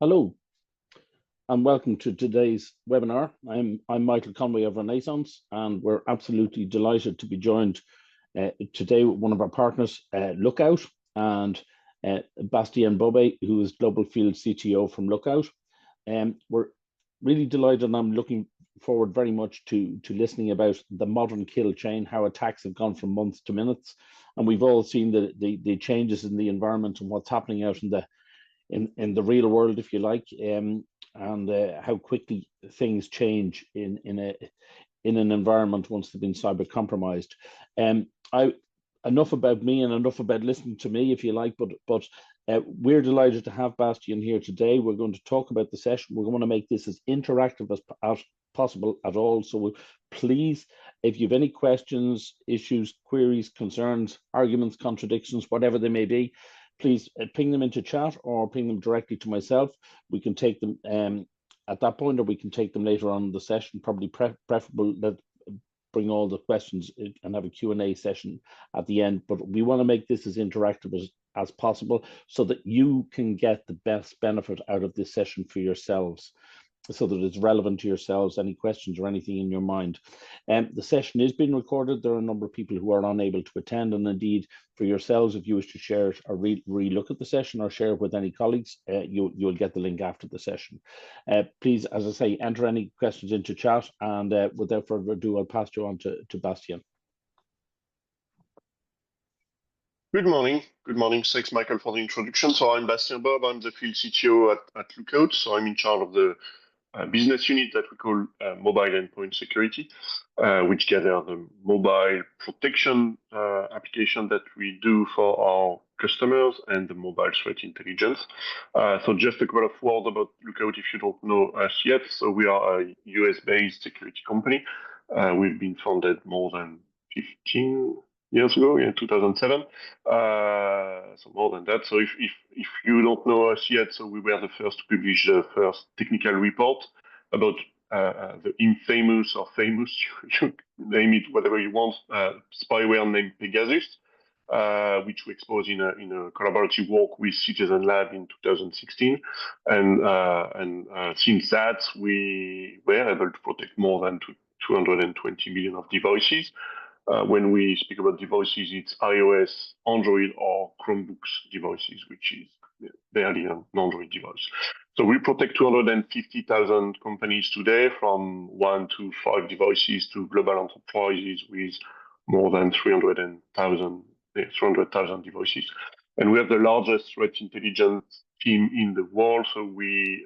Hello and welcome to today's webinar. I'm Michael Conway of Renaissance, and we're absolutely delighted to be joined today with one of our partners, Lookout, and Bastien Bobe, who is Global Field CTO from Lookout. We're really delighted, and I'm looking forward very much to listening about the modern kill chain, how attacks have gone from months to minutes, and we've all seen the changes in the environment and what's happening out in the real world, if you like, and how quickly things change in an environment once they've been cyber compromised. Enough about me and enough about listening to me, if you like, but we're delighted to have Bastien here today. We're going to talk about the session. We're going to make this as interactive as possible at all. So please, if you have any questions, issues, queries, concerns, arguments, contradictions, whatever they may be, please ping them into chat or ping them directly to myself. We can take them at that point, or we can take them later on in the session. Probably preferable that bring all the questions and have a Q&A session at the end. But we want to make this as interactive as possible so that you can get the best benefit out of this session for yourselves, so that it's relevant to yourselves, any questions or anything in your mind. The session is being recorded. There are a number of people who are unable to attend, and indeed for yourselves, if you wish to share it or re-look at the session or share it with any colleagues, you'll get the link after the session. Please, as I say, enter any questions into chat, and without further ado, I'll pass you on to Bastien. Good morning. Good morning. Thanks, Michael, for the introduction. So I'm Bastien Bobe. I'm the Field CTO at Lookout. So I'm in charge of the business unit that we call mobile endpoint security, which gather the mobile protection application that we do for our customers and the mobile threat intelligence. So just a couple of words about Lookout if you don't know us yet. So we are a US-based security company. We've been founded more than 15 years ago, in 2007. So more than that. So if you don't know us yet, so we were the first to publish the first technical report about the infamous or famous, you name it whatever you want, spyware named Pegasus, which we exposed in a collaborative work with Citizen Lab in 2016. And since that, we were able to protect more than 220 million of devices. When we speak about devices, it's iOS, Android, or Chromebooks devices, which is barely an Android device. So we protect 250,000 companies today, from 1 to 5 devices to global enterprises with more than 300,000 devices. And we have the largest threat intelligence team in the world. So we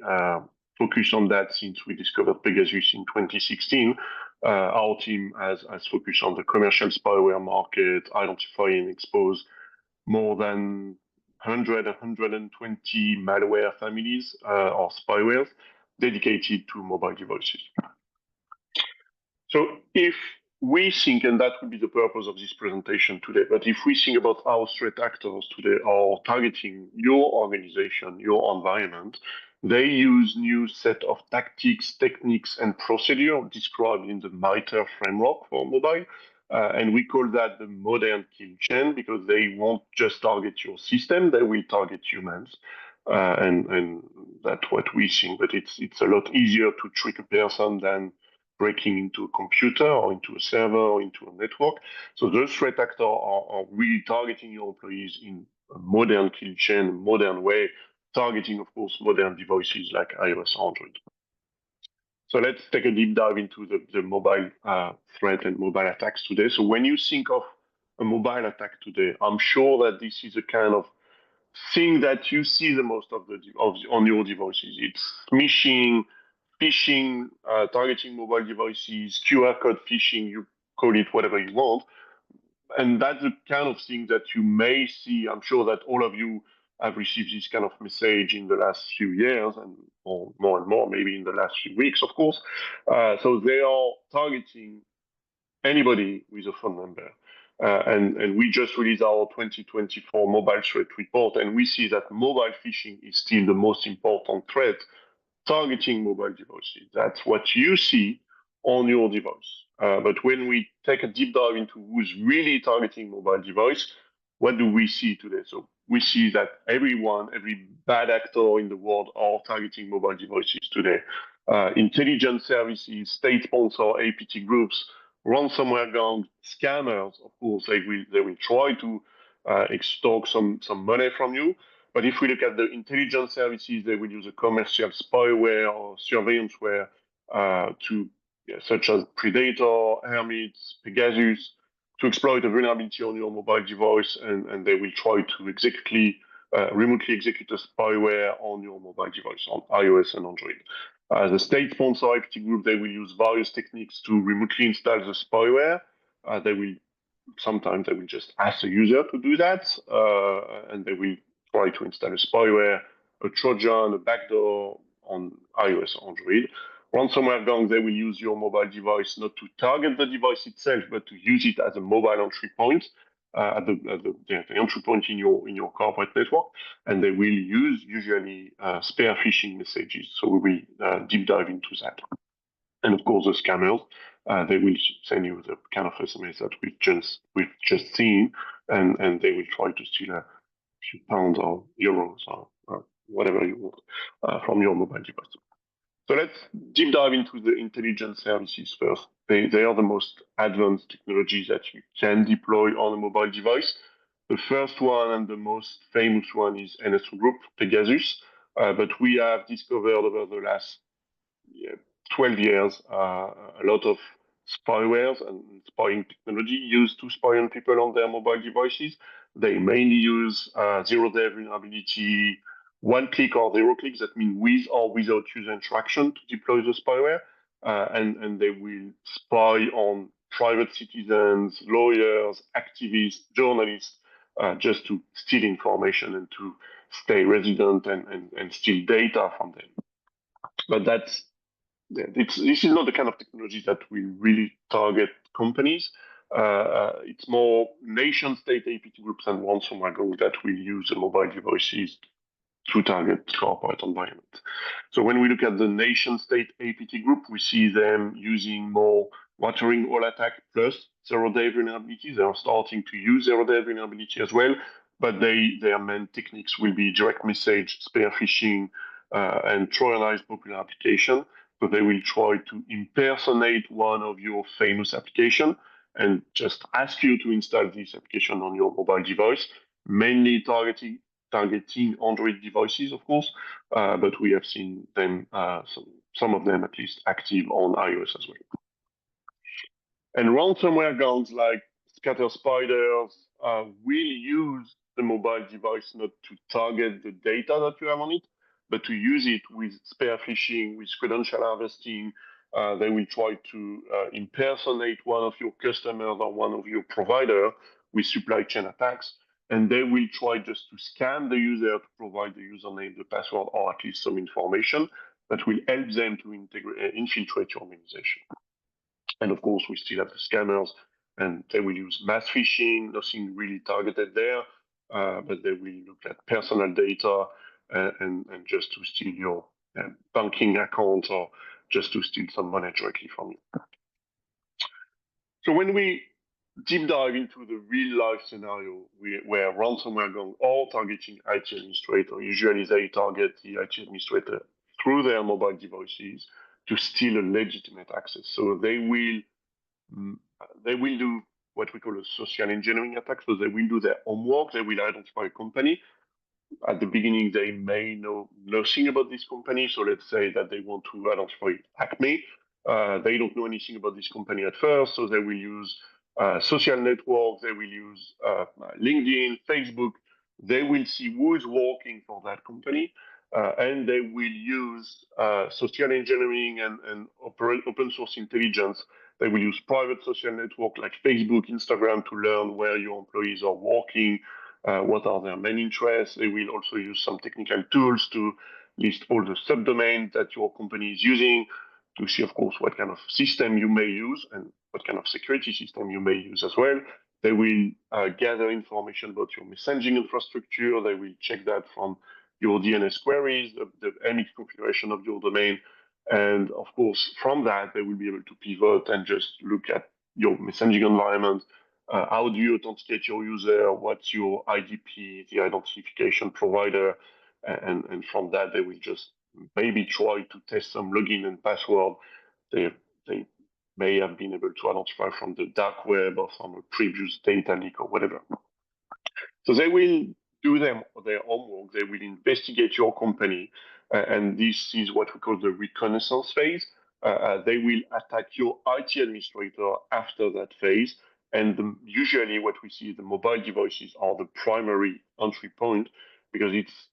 focus on that since we discovered Pegasus in 2016. Our team has focused on the commercial spyware market, identify and expose more than 120 malware families or spyware dedicated to mobile devices. So if we think, and that would be the purpose of this presentation today, but if we think about how threat actors today are targeting your organization, your environment, they use new set of tactics, techniques, and procedure described in the MITRE framework for mobile. And we call that the modern kill chain, because they won't just target your system, they will target humans. And that's what we think, but it's a lot easier to trick a person than breaking into a computer or into a server or into a network. So those threat actors are really targeting your employees in a modern kill chain, modern way, targeting, of course, modern devices like iOS, Android. So let's take a deep dive into the mobile threat and mobile attacks today. So when you think of a mobile attack today, I'm sure that this is a kind of thing that you see the most on your devices. It's phishing, targeting mobile devices, QR code phishing, you call it whatever you want. And that's the kind of thing that you may see. I'm sure that all of you have received this kind of message in the last few years, or more and more, maybe in the last few weeks, of course. So they are targeting anybody with a phone number. And we just released our 2024 mobile threat report, and we see that mobile phishing is still the most important threat, targeting mobile devices. That's what you see on your device. But when we take a deep dive into who's really targeting mobile device, what do we see today? So we see that every bad actor in the world are targeting mobile devices today. Intelligence services, state-sponsored APT groups, ransomware gangs, scammers. Of course, they will try to extort some money from you. But if we look at the intelligence services, they will use a commercial spyware or surveillanceware such as Predator, Hermit, Pegasus, to exploit a vulnerability on your mobile device, and they will try to remotely execute a spyware on your mobile device on iOS and Android. The state-sponsored IPT group, they will use various techniques to remotely install the spyware. Sometimes they will just ask the user to do that, and they will try to install a spyware, a Trojan, a backdoor on iOS or Android. Ransomware gangs, they will use your mobile device not to target the device itself, but to use it as a mobile entry point, at the entry point in your corporate network, and they will use usually spear phishing messages. So we will deep dive into that. And of course, the scammers, they will send you the kind of SMS that we've just seen, and they will try to steal a few pounds or euros or whatever you want from your mobile device. So let's deep dive into the intelligence services first. They are the most advanced technologies that you can deploy on a mobile device. The first one and the most famous one is NSO Group, Pegasus. But we have discovered over the last 12 years a lot of spywares and spying technology used to spy on people on their mobile devices. They mainly use zero-day vulnerability, one-click or zero-click, that means with or without user interaction to deploy the spyware. And they will spy on private citizens, lawyers, activists, journalists, just to steal information and to stay resident and steal data from them. But this is not the kind of technology that will really target companies. It's more nation-state APT groups and ransomware gangs that will use the mobile devices to target corporate environment. So when we look at the nation-state APT group, we see them using more watering hole attack plus zero-day vulnerability. They are starting to use zero-day vulnerability as well, but their main techniques will be direct message, spear phishing, and Trojanized popular application. So they will try to impersonate one of your famous applications and just ask you to install this application on your mobile device, mainly targeting Android devices, of course, but we have seen them, some of them at least, active on iOS as well. And ransomware gangs like Scatter Spiders will use the mobile device not to target the data that you have on it, but to use it with spear phishing, with credential harvesting. They will try to impersonate one of your customers or one of your providers with supply chain attacks, and they will try just to scan the user to provide the username, the password, or at least some information that will help them to infiltrate your organization. And of course, we still have the scammers, and they will use mass phishing, nothing really targeted there, but they will look at personal data and just to steal your banking account or just to steal some money directly from you. So when we deep dive into the real life scenario where ransomware gangs are targeting IT administrator, usually they target the IT administrator through their mobile devices to steal a legitimate access. So they will do what we call a social engineering attack. So they will do their homework. They will identify a company. At the beginning, they may know nothing about this company. So let's say that they want to identify Acme. They don't know anything about this company at first. So they will use social networks. They will use LinkedIn, Facebook. They will see who is working for that company. And they will use social engineering and open source intelligence. They will use private social network like Facebook, Instagram to learn where your employees are working, what are their main interests. They will also use some technical tools to list all the subdomains that your company is using to see, of course, what kind of system you may use and what kind of security system you may use as well. They will gather information about your messaging infrastructure. They will check that from your DNS queries, the MX configuration of your domain. And of course, from that, they will be able to pivot and just look at your messaging environment how do you authenticate your user, what's your IDP, the identification provider, and from that they will just maybe try to test some login and password they may have been able to identify from the dark web or from a previous data leak or whatever. So they will do their homework, they will investigate your company, and this is what we call the reconnaissance phase. They will attack your IT administrator after that phase, and usually what we see, the mobile devices are the primary entry point, because it's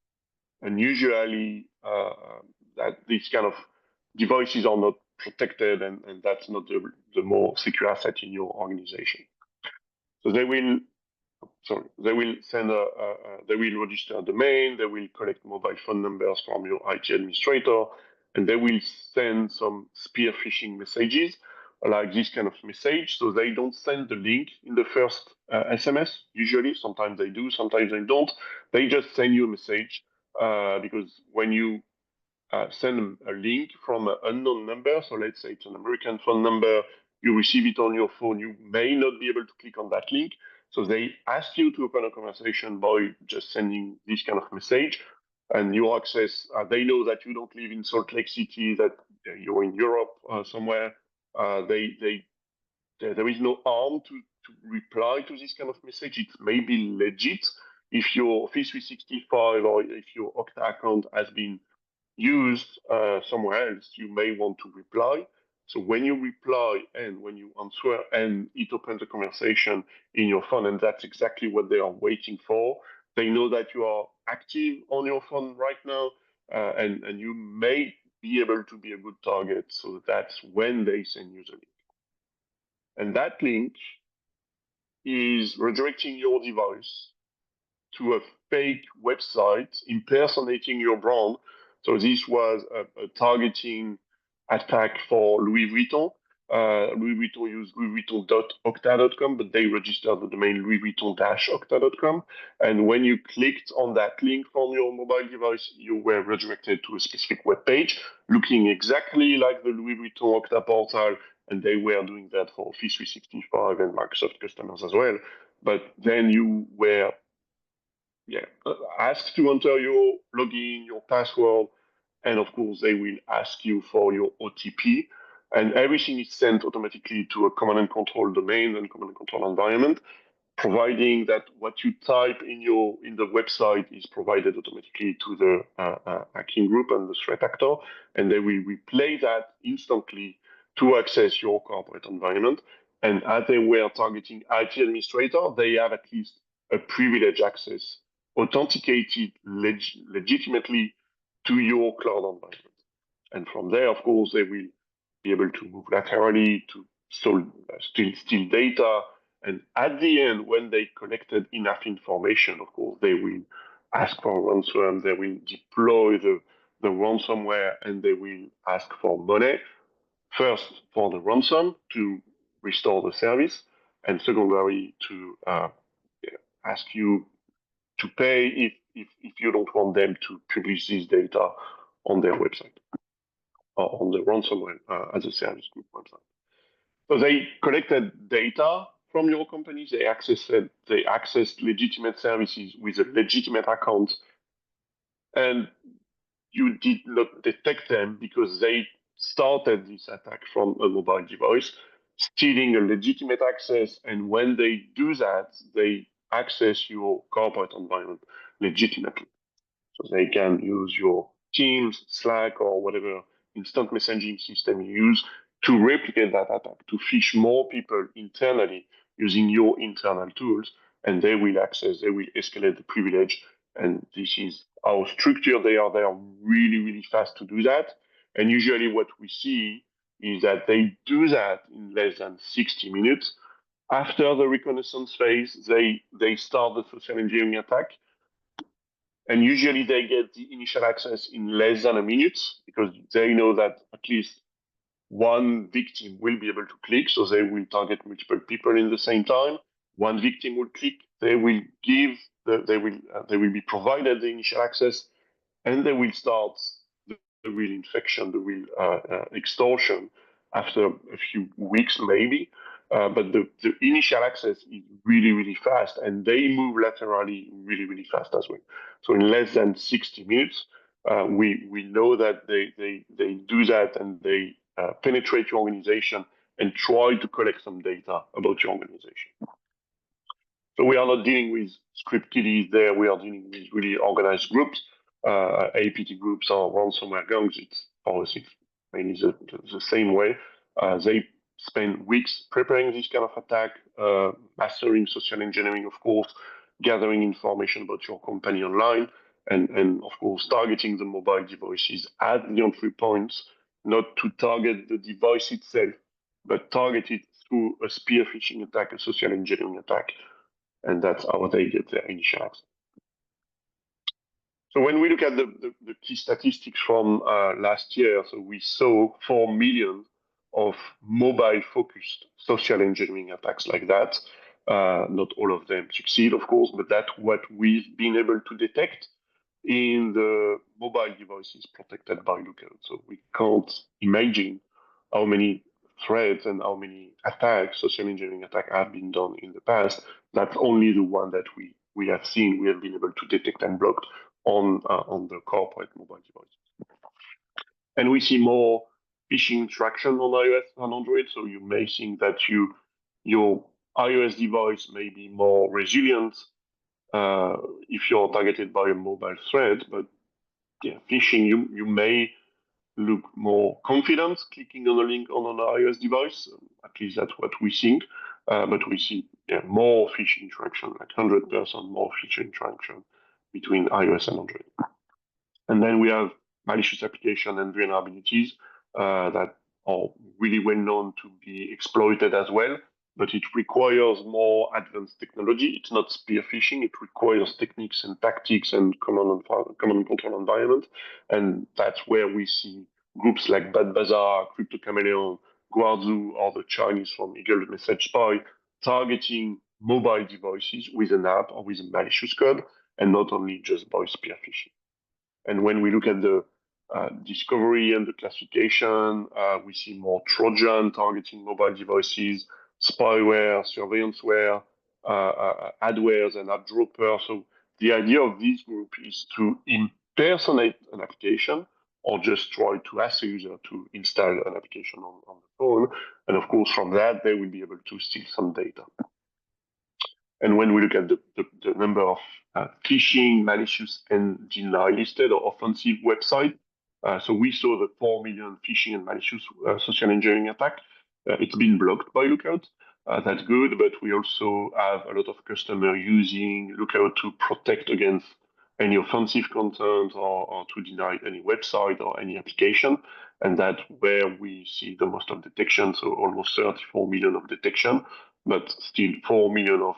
unusually that these kind of devices are not protected, and that's not the more secure asset in your organization. So they will send they will register a domain, they will collect mobile phone numbers from your IT administrator, and they will send some spear phishing messages like this kind of message. So they don't send the link in the first SMS, usually. Sometimes they do, sometimes they don't. They just send you a message because when you send a link from an unknown number, so let's say it's an American phone number, you receive it on your phone, you may not be able to click on that link. So they ask you to open a conversation by just sending this kind of message, and you access, they know that you don't live in Salt Lake City, that you're in Europe somewhere. There is no harm to reply to this kind of message. It may be legit if your Office 365 or if your Okta account has been used somewhere else, you may want to reply. So when you reply and when you answer and it opens a conversation in your phone, and that's exactly what they are waiting for. They know that you are active on your phone right now, and you may be able to be a good target. So that's when they send you the link. And that link is redirecting your device to a fake website impersonating your brand. So this was a targeting attack for Louis Vuitton. Louis Vuitton used louisvuitton.okta.com, but they registered the domain louisvuitton-okta.com. And when you clicked on that link from your mobile device, you were redirected to a specific web page looking exactly like the Louis Vuitton Okta portal, and they were doing that for Office 365 and Microsoft customers as well. But then you were ask to enter your login, your password, and of course they will ask you for your OTP, and everything is sent automatically to a command and control domain and command and control environment, providing that what you type in the website is provided automatically to the hacking group and the threat actor, and they will replay that instantly to access your corporate environment. And as they were targeting IT administrator, they have at least a privileged access, authenticated legitimately to your cloud environment. And from there, of course, they will be able to move laterally to steal data. And at the end, when they collected enough information, of course, they will ask for ransom, they will deploy the ransomware, and they will ask for money. First, for the ransom to restore the service, and secondary to ask you to pay if you don't want them to publish this data on their website or on the ransomware as a service group website. So they collected data from your company. They accessed legitimate services with a legitimate account, and you did not detect them because they started this attack from a mobile device, stealing a legitimate access. And when they do that, they access your corporate environment legitimately. So they can use your Teams, Slack, or whatever instant messaging system you use to replicate that attack, to phish more people internally using your internal tools, and they will escalate the privilege. And this is how structured they are. They are really, really fast to do that. And usually what we see is that they do that in less than 60 minutes. After the reconnaissance phase, they start the social engineering attack. And usually they get the initial access in less than a minute because they know that at least one victim will be able to click. So they will target multiple people in the same time. One victim will click. They will be provided the initial access, and they will start the real infection, the real extortion after a few weeks maybe. but the initial access is really, really fast, and they move laterally really, really fast as well. So in less than 60 minutes, we know that they do that, and they penetrate your organization and try to collect some data about your organization. So we are not dealing with script kiddies there. We are dealing with really organized groups, APT groups or ransomware gangs. It's obviously mainly the same way. They spend weeks preparing this kind of attack, mastering social engineering, of course, gathering information about your company online, and of course, targeting the mobile devices at the entry points, not to target the device itself, but target it through a spear phishing attack, a social engineering attack. And that's how they get their initial access. So when we look at the key statistics from last year, so we saw 4 million of mobile-focused social engineering attacks like that. Not all of them succeed, of course, but that's what we've been able to detect in the mobile devices protected by Lookout. So we can't imagine how many threats and how many attacks, social engineering attacks, have been done in the past. That's only the one that we have seen, we have been able to detect and block on the corporate mobile devices. And we see more phishing traction on iOS than Android. So you may think that your iOS device may be more resilient if you're targeted by a mobile threat, but yeah, phishing, you may look more confident clicking on a link on an iOS device. At least that's what we think. But we see more phishing interaction, like 100% more phishing interaction between iOS and Android. And then we have malicious application and vulnerabilities that are really well known to be exploited as well, but it requires more advanced technology. It's not spear phishing. It requires techniques and tactics and command and control environment. And that's where we see groups like Bad Bazaar, Crypto Chameleon, Guardu, or the Chinese from Eagle Message Spy targeting mobile devices with an app or with a malicious code, and not only just by spear phishing. And when we look at the discovery and the classification, we see more Trojan targeting mobile devices, spyware, surveillanceware, adwares, and app dropper. So the idea of this group is to impersonate an application or just try to ask a user to install an application on the phone. And of course, from that, they will be able to steal some data. And when we look at the number of phishing, malicious, and deny-listed or offensive websites, so we saw the 4 million phishing and malicious social engineering attack. It's been blocked by Lookout. That's good, but we also have a lot of customers using Lookout to protect against any offensive content or to deny any website or any application. And that's where we see the most of detection, so almost 34 million of detection, but still 4 million of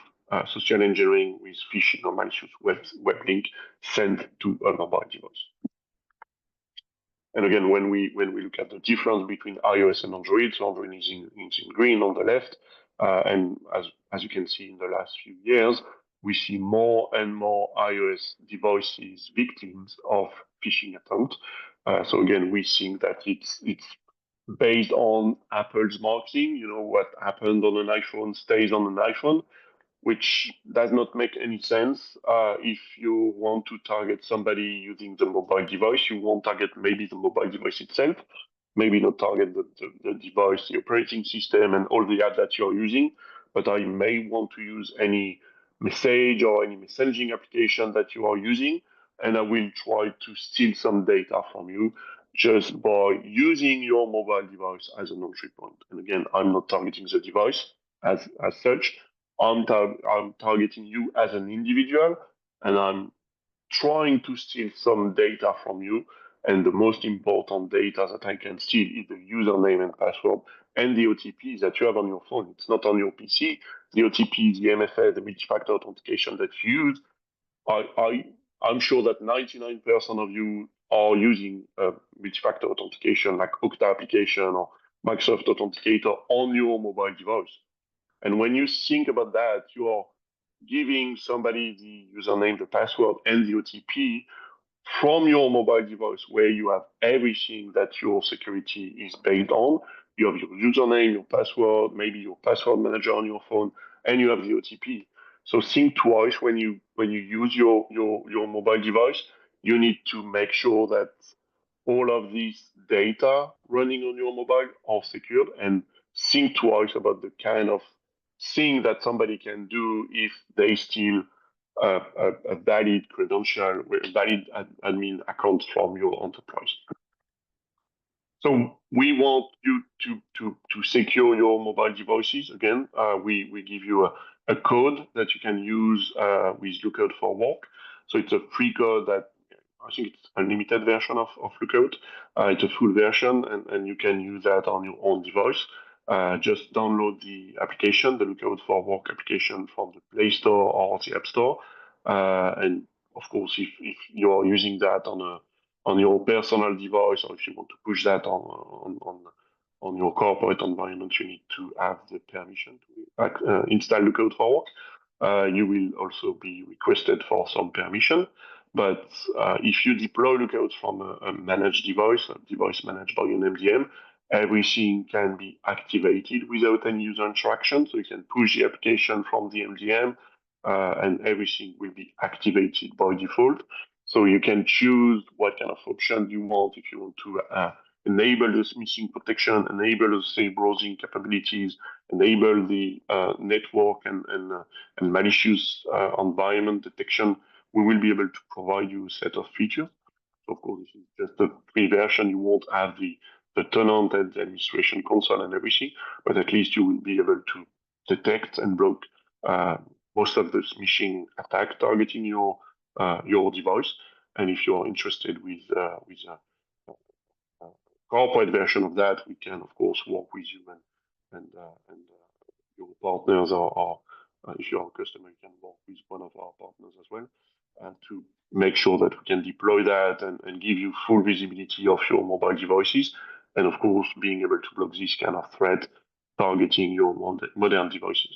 social engineering with phishing or malicious web link sent to a mobile device. And again, when we look at the difference between iOS and Android, so Android is in green on the left, and as you can see in the last few years, we see more and more iOS devices victims of phishing attempts. So again, we think that it's based on Apple's marketing. You know, what happened on an iPhone stays on an iPhone, which does not make any sense. If you want to target somebody using the mobile device, you won't target maybe the mobile device itself, maybe not target the device, the operating system, and all the apps that you're using, but I may want to use any message or any messaging application that you are using, and I will try to steal some data from you just by using your mobile device as an entry point. And again, I'm not targeting the device as such. I'm targeting you as an individual, and I'm trying to steal some data from you. And the most important data that I can steal is the username and password and the OTP that you have on your phone. It's not on your PC. The OTP, the MFA, the multi-factor authentication that you use, I'm sure that 99% of you are using multi-factor authentication like Okta application or Microsoft Authenticator on your mobile device. And when you think about that, you are giving somebody the username, the password, and the OTP from your mobile device, where you have everything that your security is based on. you have your username, your password, maybe your password manager on your phone, and you have the OTP. So think twice when you use your mobile device. You need to make sure that all of these data running on your mobile are secured, and think twice about the kind of thing that somebody can do if they steal a valid credential, a valid admin account from your enterprise. So we want you to secure your mobile devices. Again, we give you a code that you can use with Lookout for Work. So it's a free code that I think it's a limited version of Lookout. It's a full version, and you can use that on your own device. Just download the application, the Lookout for Work application from the Play Store or the App Store. And of course, if you're using that on your personal device, or if you want to push that on your corporate environment, you need to have the permission to install Lookout for Work. You will also be requested for some permission. But if you deploy Lookout from a managed device, a device managed by an MDM, everything can be activated without any user interaction. So you can push the application from the MDM, and everything will be activated by default. So you can choose what kind of option you want. If you want to enable the missing protection, enable the safe browsing capabilities, enable the network and malicious environment detection, we will be able to provide you a set of features. So of course, this is just a free version. You won't have the tenant and the administration console and everything, but at least you will be able to detect and block most of the smishing attack targeting your device. And if you're interested with a corporate version of that, we can of course work with you and your partners, or if you're a customer, you can work with one of our partners as well, to make sure that we can deploy that and give you full visibility of your mobile devices, and of course being able to block this kind of threat targeting your modern devices.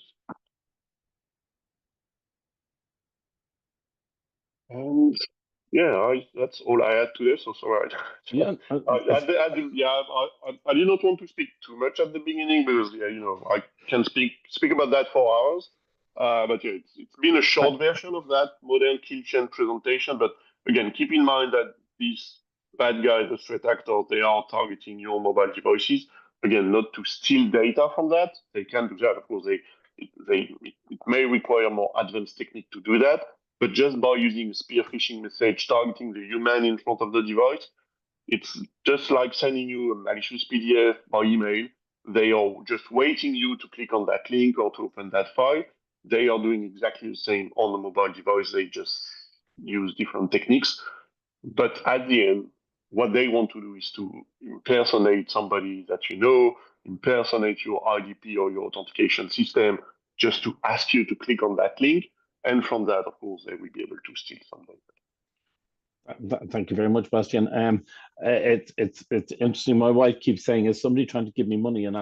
And yeah, that's all I had today. So sorry. Yeah, I did not want to speak too much at the beginning because I can speak about that for hours. But yeah, it's been a short version of that modern kill chain presentation. But again, keep in mind that these bad guys, the threat actors, they are targeting your mobile devices. Again, not to steal data from that. They can do that, of course. It may require more advanced technique to do that. But just by using a spear phishing message targeting the human in front of the device, it's just like sending you a malicious PDF by email. They are just waiting you to click on that link or to open that file. They are doing exactly the same on the mobile device. They just use different techniques. But at the end, what they want to do is to impersonate somebody that you know, impersonate your IDP or your authentication system, just to ask you to click on that link. And from that, of course, they will be able to steal some data. Thank you very much, Bastien. It's interesting. My wife keeps saying, "Is somebody trying to give me money?" and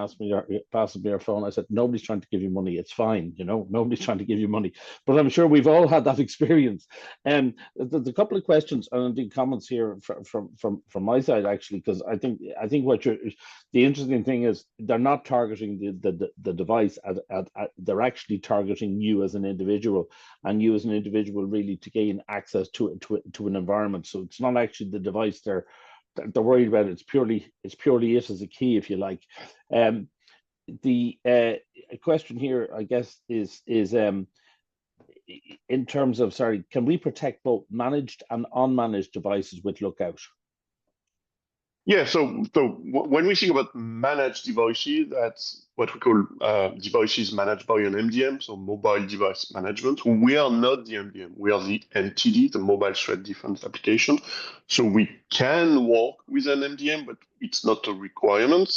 passes me her phone. I said, "Nobody's trying to give you money. It's fine. Nobody's trying to give you money." But I'm sure we've all had that experience. The couple of questions and indeed comments here from my side, actually, because I think the interesting thing is they're not targeting the device they're actually targeting you as an individual, and you as an individual really to gain access to an environment. So it's not actually the device they're worried about. It's purely it as a key, if you like. The question here, I guess, is in terms of, can we protect both managed and unmanaged devices with Lookout? Yeah, so when we think about managed devices, that's what we call devices managed by an MDM, so mobile device management. We are not the MDM, we are the MTD, the mobile threat defense application. So we can work with an MDM, but it's not a requirement.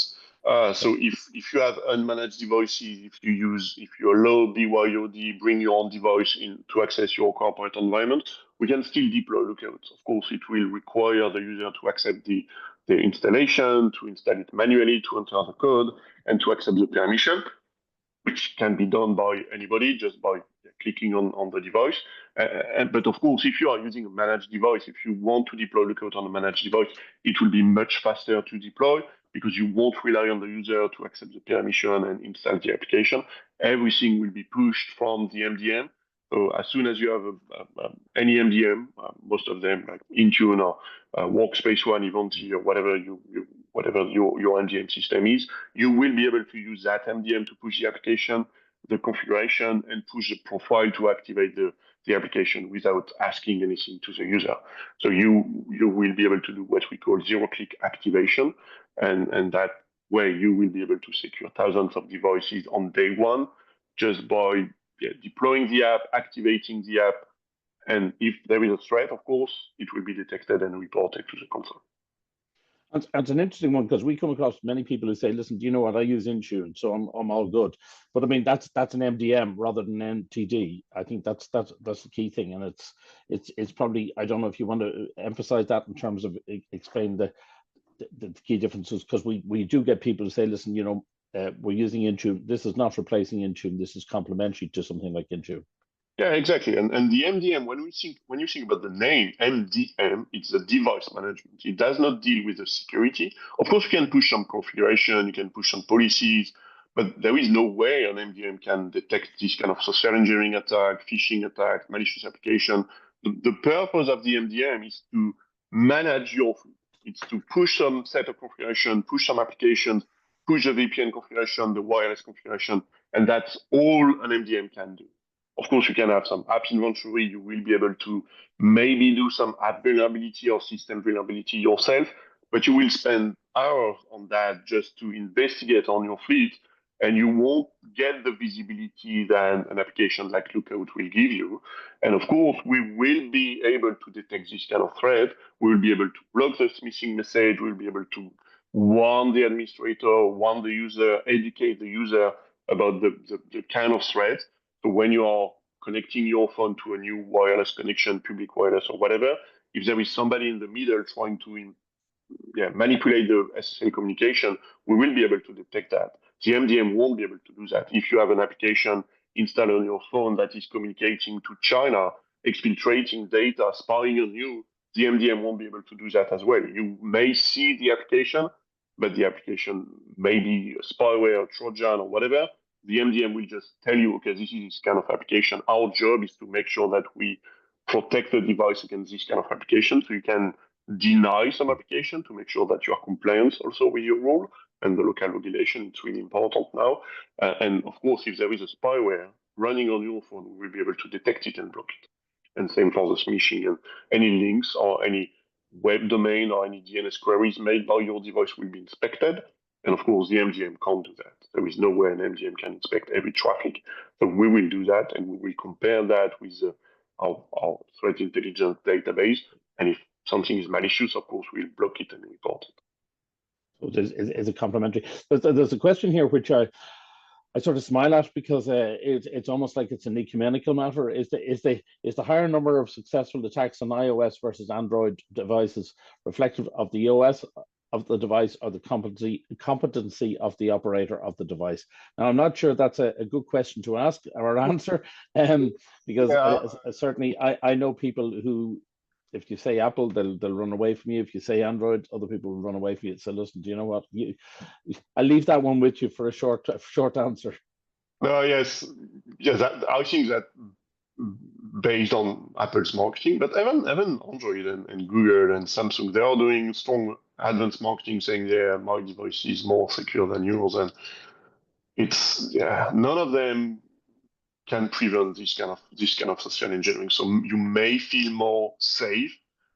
So if you have unmanaged devices, if you allow BYOD, bring your own device in to access your corporate environment, we can still deploy Lookouts. Of course, it will require the user to accept the installation, to install it manually, to enter the code, and to accept the permission, which can be done by anybody just by clicking on the device. But of course, if you are using a managed device, if you want to deploy Lookout on a managed device, it will be much faster to deploy. because you won't rely on the user to accept the permission and install the application. Everything will be pushed from the MDM. So as soon as you have any MDM, most of them like Intune or Workspace ONE, Ivanti, or whatever your MDM system is, you will be able to use that MDM to push the application, the configuration, and push the profile to activate the application without asking anything to the user. So you will be able to do what we call zero-click activation, and that way you will be able to secure thousands of devices on day one just by deploying the app, activating the app, and if there is a threat, of course, it will be detected and reported to the console. It's an interesting one because we come across many people who say, "Listen, do you know what? I use Intune, so I'm all good." But I mean, that's an MDM rather than NTD. I think that's the key thing, and it's probably, I don't know if you want to emphasize that in terms of explain the key differences, because we do get people who say, "Listen, you know, we're using Intune. This is not replacing Intune. This is complementary to something like Intune." Yeah, exactly. And the MDM, when you think about the name MDM, it's a device management. It does not deal with the security. Of course, you can push some configuration, you can push some policies, but there is no way an MDM can detect this kind of social engineering attack, phishing attack, malicious application. The purpose of the MDM is to manage your fleet. It's to push some set of configuration, push some applications, push the VPN configuration, the wireless configuration, and that's all an MDM can do. Of course, you can have some app inventory. You will be able to maybe do some app vulnerability or system vulnerability yourself, but you will spend hours on that just to investigate on your fleet, and you won't get the visibility that an application like Lookout will give you. And of course, we will be able to detect this kind of threat. We will be able to block the missing message. We'll be able to warn the administrator, warn the user, educate the user about the kind of threat. So when you are connecting your phone to a new wireless connection, public wireless or whatever, if there is somebody in the middle trying to manipulate the SSL communication, we will be able to detect that. The MDM won't be able to do that. If you have an application installed on your phone that is communicating to China, exfiltrating data, spying on you, the MDM won't be able to do that as well. You may see the application, but the application may be a spyware or Trojan or whatever. The MDM will just tell you, okay, this is this kind of application. Our job is to make sure that we protect the device against this kind of application. So you can deny some application to make sure that you are compliant also with your rule and the local regulation. It's really important now. And of course, if there is a spyware running on your phone, we will be able to detect it and block it. And same for the smishing, and any links or any web domain or any DNS queries made by your device will be inspected. And of course, the MDM can't do that. There is no way an MDM can inspect every traffic. So we will do that, and we will compare that with our threat intelligence database. And if something is malicious, of course, we'll block it and report it. So is it complementary? There's a question here which I sort of smile at, because it's almost like it's an ecumenical matter. Is the higher number of successful attacks on iOS versus Android devices reflective of the OS of the device or the competency of the operator of the device? Now, I'm not sure that's a good question to ask or answer, because certainly I know people who, if you say Apple, they'll run away from you. If you say Android, other people will run away from you. So listen, do you know what? I'll leave that one with you for a short answer. Yes. I think that based on Apple's marketing, but even Android and Google and Samsung, they are doing strong advanced marketing, saying, "Yeah, my device is more secure than yours," and it's none of them can prevent this kind of social engineering. So you may feel more safe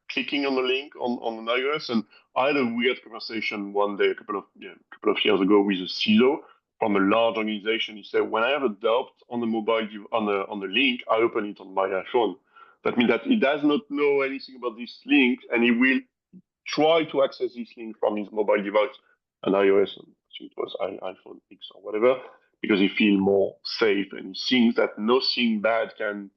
clicking on the link on an iOS. And I had a weird conversation one day a couple of years ago with a CISO from a large organization. He said, when I have a doubt on the mobile on the link, I open it on my iPhone. That means that he does not know anything about this link, and he will try to access this link from his mobile device, an iOS, I think it was iPhone X or whatever, because he feels more safe and he thinks that nothing bad can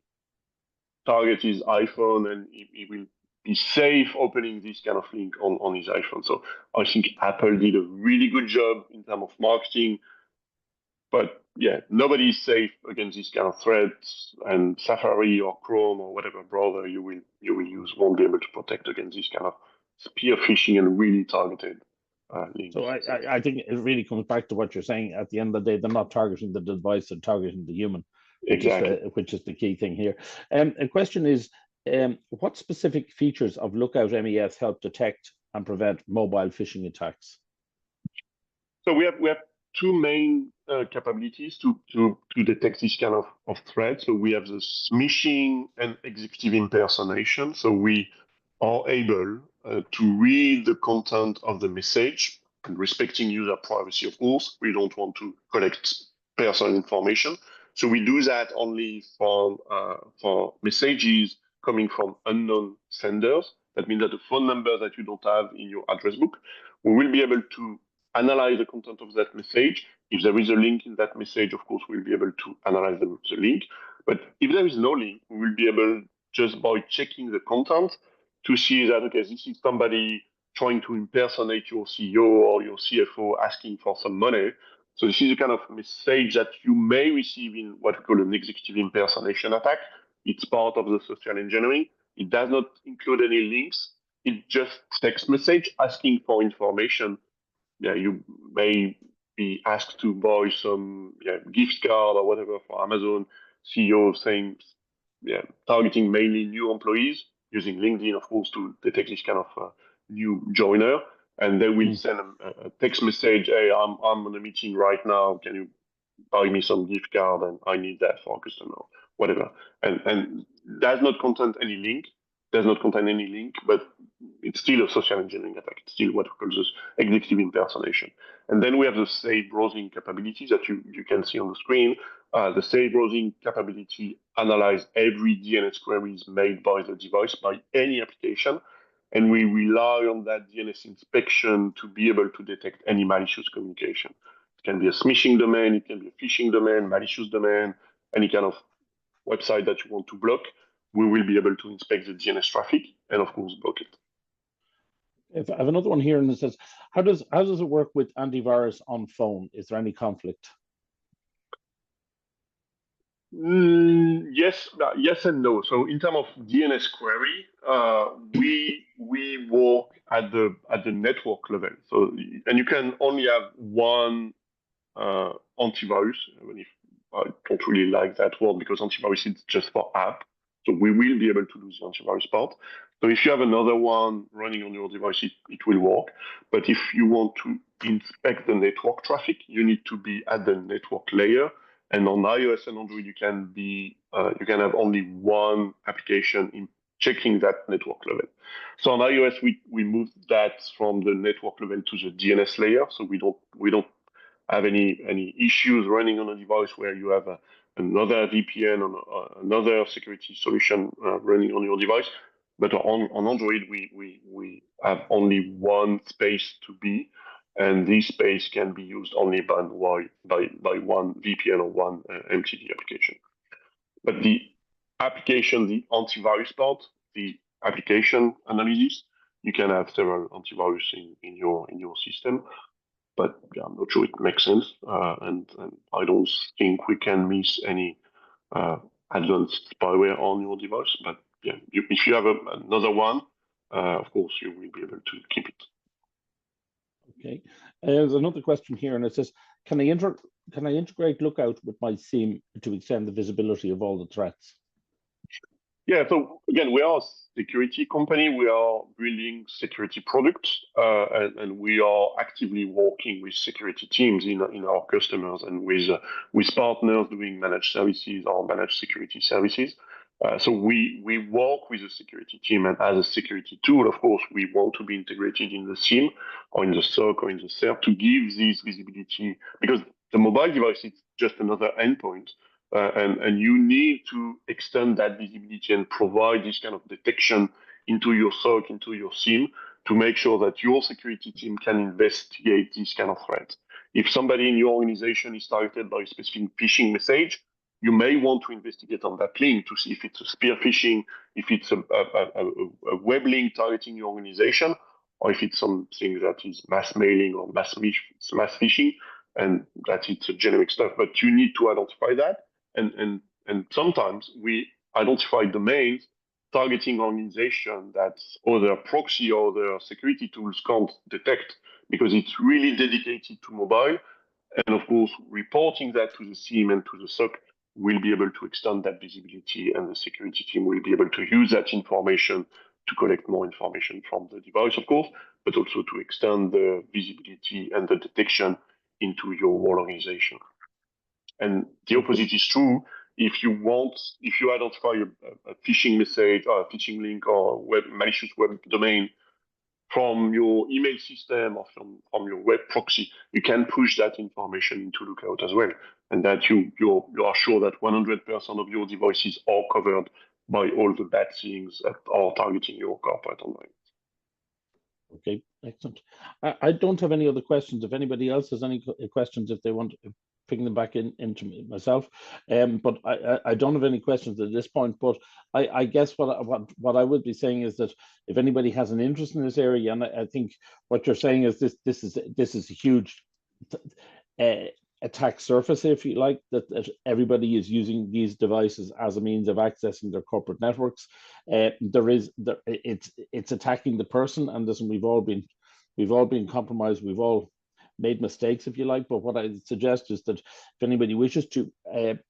target his iPhone, and he will be safe opening this kind of link on his iPhone. So I think Apple did a really good job in terms of marketing, but nobody is safe against this kind of threats, and Safari or Chrome or whatever browser you will use won't be able to protect against this kind of spear phishing and really targeted links. So I think it really comes back to what you're saying. At the end of the day, they're not targeting the device, they're targeting the human, which is the key thing here. A question is, what specific features of Lookout MES help detect and prevent mobile phishing attacks? So we have two main capabilities to detect this kind of threat. So we have the smishing and executive impersonation. So we are able to read the content of the message, and respecting user privacy, of course. We don't want to collect personal information. So we do that only for messages coming from unknown senders. That means that the phone number that you don't have in your address book, we will be able to analyze the content of that message. If there is a link in that message, of course, we'll be able to analyze the link. But if there is no link, we will be able, just by checking the content, to see that, okay, this is somebody trying to impersonate your CEO or your CFO asking for some money. So this is the kind of message that you may receive in what we call an executive impersonation attack. It's part of the social engineering. It does not include any links. It's just text message asking for information. Yeah, you may be asked to buy some gift card or whatever for Amazon. CEO saying, targeting mainly new employees, using LinkedIn, of course, to detect this kind of new joiner. And they will send a text message, hey, I'm on a meeting right now. Can you buy me some gift card? And I need that for a customer, whatever. And does not contain any link, but it's still a social engineering attack. It's still what we call this executive impersonation. And then we have the safe browsing capabilities that you can see on the screen. The safe browsing capability analyze every DNS queries made by the device, by any application. And we rely on that DNS inspection to be able to detect any malicious communication. It can be a smishing domain, it can be a phishing domain, malicious domain, any kind of website that you want to block. We will be able to inspect the DNS traffic and, of course, block it. If I have another one here, and it says, how does it work with antivirus on phone? Is there any conflict? Yes and no. So in terms of DNS query, we work at the network level. So, and you can only have one antivirus. Even if I don't really like that word, because antivirus is just for app. So we will be able to do the antivirus part. So if you have another one running on your device, it will work. But if you want to inspect the network traffic, you need to be at the network layer. And on iOS and Android, you can have only one application in checking that network level. So on iOS, we moved that from the network level to the DNS layer. So we don't have any issues running on a device where you have another VPN or another security solution running on your device. But on Android, we have only one space to be, and this space can be used only by one VPN or one MTD application. But the application, the antivirus part, the application analysis, you can have several antivirus in your system. But yeah, I'm not sure it makes sense, and I don't think we can miss any advanced spyware on your device. But yeah, if you have another one, of course you will be able to keep it. Okay. There's another question here, and it says, can I integrate Lookout with my SIEM to extend the visibility of all the threats? Yeah, so again, we are a security company. We are building security products, and we are actively working with security teams in our customers and with partners doing managed services or managed security services. So we work with a security team, and as a security tool, of course, we want to be integrated in the SIEM or in the SOC or in the SERP to give this visibility, because the mobile device is just another endpoint. And you need to extend that visibility and provide this kind of detection into your SOC, into your SIEM, to make sure that your security team can investigate this kind of threat. If somebody in your organization is targeted by a specific phishing message, you may want to investigate on that link to see if it's a spear phishing, if it's a web link targeting your organization, or if it's something that is mass mailing or mass phishing, and that it's a generic stuff. But you need to identify that. And sometimes we identify domains targeting organization that other proxy or other security tools can't detect, because it's really dedicated to mobile. And of course, reporting that to the SIEM and to the SOC will be able to extend that visibility, and the security team will be able to use that information to collect more information from the device, of course, but also to extend the visibility and the detection into your whole organization. And the opposite is true. If you identify a phishing message or a phishing link or malicious web domain from your email system or from your web proxy, you can push that information into Lookout as well. And that you are sure that 100% of your devices are covered by all the bad things that are targeting your corporate environment. Okay, excellent. I don't have any other questions. If anybody else has any questions, if they want to ping them back into myself, but I don't have any questions at this point. But I guess what I would be saying is that if anybody has an interest in this area, and I think what you're saying is this is a huge attack surface, if you like, that everybody is using these devices as a means of accessing their corporate networks. It's attacking the person, and listen, we've all been compromised, we've all made mistakes, if you like. But what I suggest is that if anybody wishes to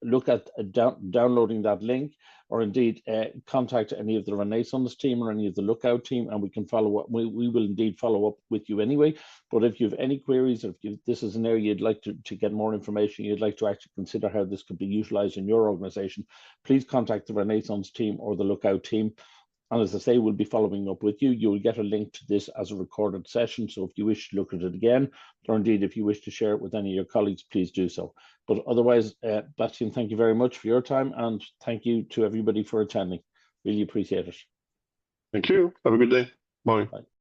look at downloading that link, or indeed contact any of the Renaissance team or any of the Lookout team, and we can follow up. We will indeed follow up with you anyway. But if you have any queries, or if this is an area you'd like to get more information, you'd like to actually consider how this could be utilized in your organization, please contact the Renaissance team or the Lookout team. And as I say, we'll be following up with you. You'll get a link to this as a recorded session. So if you wish to look at it again, or indeed if you wish to share it with any of your colleagues, please do so. But otherwise, Bastien, thank you very much for your time, and thank you to everybody for attending. Really appreciate it. Thank you. Have a good day. Bye. Bye.